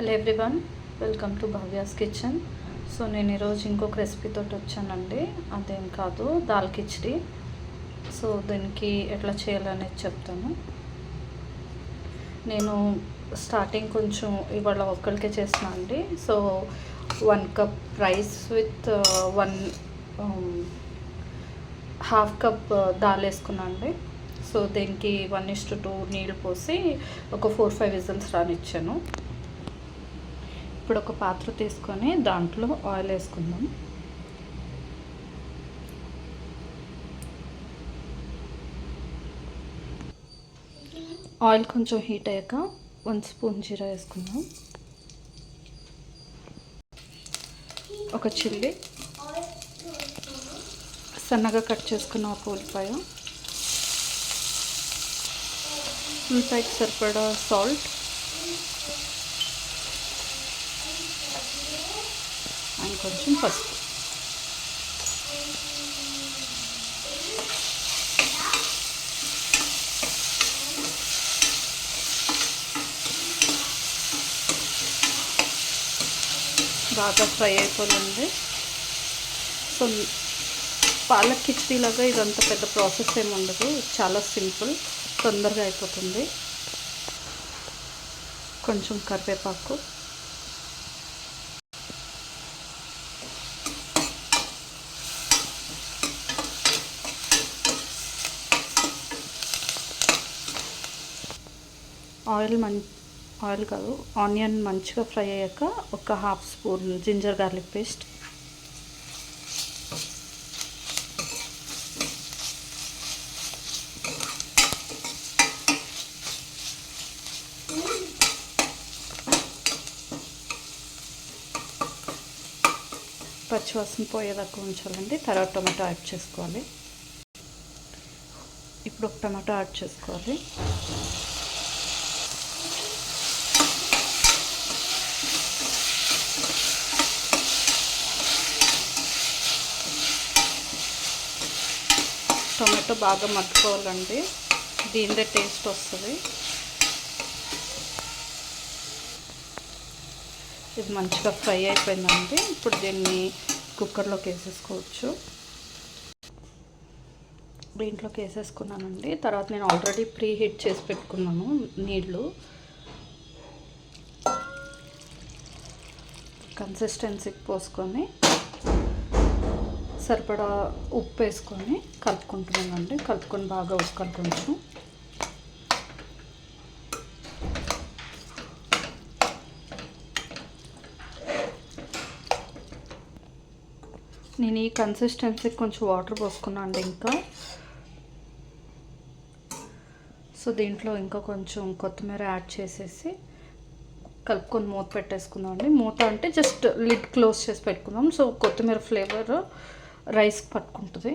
Hello everyone, welcome to Bhavya's kitchen. So నేను ఈరోజు ఇంకొక రెసిపీతో వచ్చానండి. అదేం కాదు, దాల్ కిచడీ. సో దీనికి ఎట్లా చేయాలనేది చెప్తాను. నేను స్టార్టింగ్ కొంచెం ఇవాళ ఒక్కరికే చేస్తున్నా అండి. So 1 cup rice with 1/2 cup dal వేసుకున్నా అండి. సో దీనికి 1:2 నీళ్ళు పోసి ఒక 4-5 విజిల్స్ రానిచ్చాను. ఇప్పుడు ఒక పాత్ర తీసుకొని దాంట్లో ఆయిల్ వేసుకుందాం. ఆయిల్ కొంచెం హీట్ అయ్యాక 1 స్పూన్ జీరా వేసుకుందాం. ఒక చిల్లీ, సన్నగా కట్ చేసుకున్న ఒక ఉల్లిపాయకి సరిపడా సాల్ట్ అండ్ కొంచెం పసుపు. బాగా ఫ్రై అయిపోయింది. సో పాలక్ కిచడీ లాగా ఇదంతా పెద్ద ప్రాసెస్ ఏమి ఉండదు, చాలా సింపుల్, తొందరగా అయిపోతుంది. కొంచెం కరివేపాకు, ఆనియన్ మంచిగా ఫ్రై అయ్యాక ఒక 1/2 స్పూన్ జింజర్ గార్లిక్ పేస్ట్, పచ్చివాసన పోయేదాకా ఉంచాలండి. తర్వాత టమాటో యాడ్ చేసుకోవాలి. ఇప్పుడు ఒక టమాటో యాడ్ చేసుకోవాలి. టొమాటో బాగా మగ్గిపోవాలండి, దీనిదే టేస్ట్ వస్తుంది. ఇది మంచిగా ఫ్రై అయిపోయిందండి. ఇప్పుడు దీన్ని కుక్కర్లోకి వేసేసుకోవచ్చు. దీంట్లోకి వేసేసుకున్నానండి. తర్వాత నేను ఆల్రెడీ ప్రీ హీట్ చేసి పెట్టుకున్నాను నీళ్ళు. కన్సిస్టెన్సీకి పోసుకొని సరిపడా ఉప్పు వేసుకొని కలుపుకుంటున్నానండి. కలుపుకొని బాగా ఉడకాలి కొంచెం. నేను ఈ కన్సిస్టెన్సీకి కొంచెం వాటర్ పోసుకున్నాను అండి ఇంకా. సో దీంట్లో ఇంకా కొంచెం కొత్తిమీర యాడ్ చేసేసి కలుపుకొని మూత పెట్టేసుకుందాం అండి. మూత అంటే జస్ట్ లిడ్ క్లోజ్ చేసి పెట్టుకుందాం. సో కొత్తిమీర ఫ్లేవర్ రైస్కి పట్టుకుంటుంది.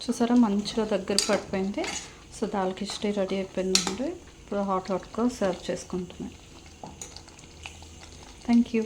చూసారా, మంచిగా దగ్గర పడిపోయింది. సో దాల్ కిచడీ రెడీ అయిపోయిందండి. ఇప్పుడు హాట్గా సర్వ్ చేసుకుంటున్నాను. Thank you.